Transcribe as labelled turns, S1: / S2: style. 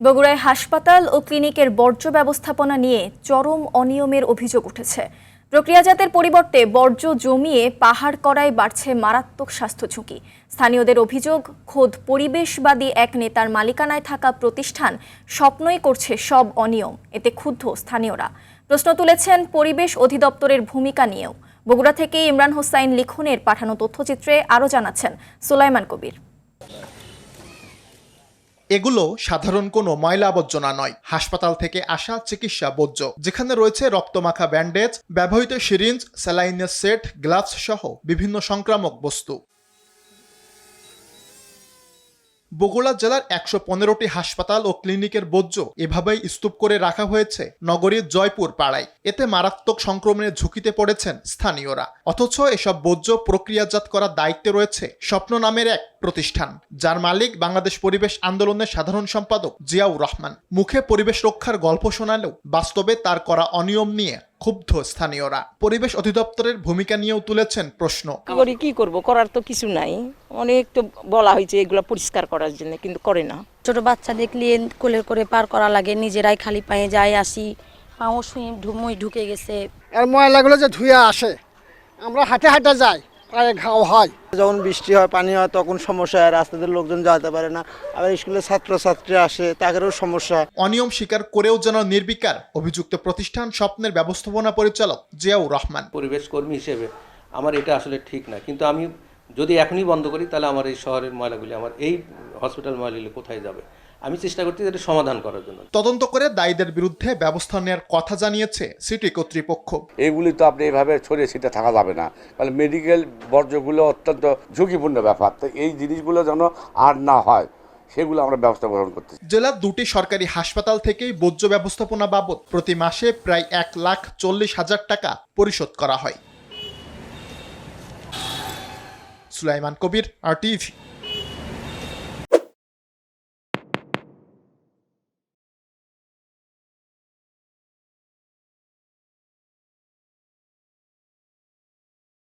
S1: বগুড়ায় হাসপাতাল ও ক্লিনিকের বর্জ্য ব্যবস্থাপনা নিয়ে চরম অনিয়মের অভিযোগ উঠেছে। প্রক্রিয়াজাতের পরিবর্তে বর্জ্য জমিয়ে পাহাড় করায় বাড়ছে মারাত্মক স্বাস্থ্য ঝুঁকি। স্থানীয়দের অভিযোগ, খোদ পরিবেশবাদী এক নেতার মালিকানায় থাকা প্রতিষ্ঠান স্বপ্নই করছে সব অনিয়ম। এতে ক্ষুব্ধ স্থানীয়রা প্রশ্ন তুলেছেন পরিবেশ অধিদপ্তরের ভূমিকা নিয়েও। বগুড়া থেকে ইমরান হোসাইন লিখনের পাঠানো তথ্যচিত্রে আরও জানাচ্ছেন সুলাইমান কবির।
S2: এগুলো সাধারণ কোনো ময়লা আবর্জনা নয়, হাসপাতাল থেকে আসা চিকিৎসা বর্জ্য, যেখানে রয়েছে রক্তমাখা ব্যান্ডেজ, ব্যবহৃত সিরিঞ্জ, স্যালাইনের সেট, গ্লাভস সহ বিভিন্ন সংক্রামক বস্তু। বগুড়া জেলার ১১৫টি হাসপাতাল ও ক্লিনিকের বর্জ্য এভাবেই স্তূপ করে রাখা হয়েছে নগরীর জয়পুর পাড়ায়। এতে মারাত্মক সংক্রমণের ঝুঁকিতে পড়েছেন স্থানীয়রা। অথচ এসব বর্জ্য প্রক্রিয়াজাত করার দায়িত্বে রয়েছে স্বপ্ন নামের এক প্রতিষ্ঠান, যার মালিক বাংলাদেশ পরিবেশ আন্দোলনের সাধারণ সম্পাদক জিয়াউর রহমান। মুখে পরিবেশ রক্ষার গল্প শোনালেও বাস্তবে তার করা অনিয়ম নিয়ে ক্ষুব্ধ স্থানীয়রা। পরিবেশ অধিদপ্তরের ভূমিকা নিয়েও তুলেছেন প্রশ্ন।
S3: কি করব, করার তো কিছু নাই। অনেক তো বলা হয়েছে এগুলো পরিষ্কার করার জন্য, কিন্তু করে না।
S4: ছোট বাচ্চা দেখলে কোলের করে পার করা লাগে, নিজেরাই খালি পায়ে যায় আসি, পাও মই ঢুকে গেছে।
S5: আর ময়লাগুলো যে ধুয়ে আসে, আমরা হাঁটে হাঁটে যাই, পায়ে ঘাও হয়।
S6: যখন বৃষ্টি হয়, পানি হয়, তখন সমস্যা হয়, রাস্তাতে লোকজন যেতে পারে না। আবার স্কুলে ছাত্রছাত্রী আসে, তাদেরও সমস্যা।
S2: অনিয়ম স্বীকার করেও যেন নির্বিকার অভিযুক্ত প্রতিষ্ঠান স্বপ্নের ব্যবস্থাপনা পরিচালক জিয়াউর রহমান।
S7: পরিবেশ কর্মী হিসেবে আমার এটা আসলে ঠিক না, কিন্তু আমি যদি এখনই বন্ধ করি তাহলে আমার এই শহরের ময়লাগুলি, আমার এই হসপিটাল ময়লাগুলি কোথায় যাবে? আমি চেষ্টা করছি এটা সমাধান করার জন্য।
S2: তদন্ত করে দায়ীদের বিরুদ্ধে ব্যবস্থা নেওয়ার কথা জানিয়েছে সিটি কর্তৃপক্ষ।
S8: এইগুলি তো আপনি এইভাবে ছড়িয়ে ছিটে থাকা যাবে না, কারণ মেডিকেল বর্জ্যগুলো অত্যন্ত ঝুঁকিপূর্ণ ব্যাপার। তো এই জিনিসগুলো যেন আর না হয় সেগুলো আমরা ব্যবস্থা গ্রহণ করতে।
S2: জেলার 2টি সরকারি হাসপাতাল থেকেই বর্জ্য ব্যবস্থাপনা বাবদ প্রতি মাসে প্রায় 1,40,000 টাকা পরিশোধ করা হয়। সুলাইমান কবির, RTV।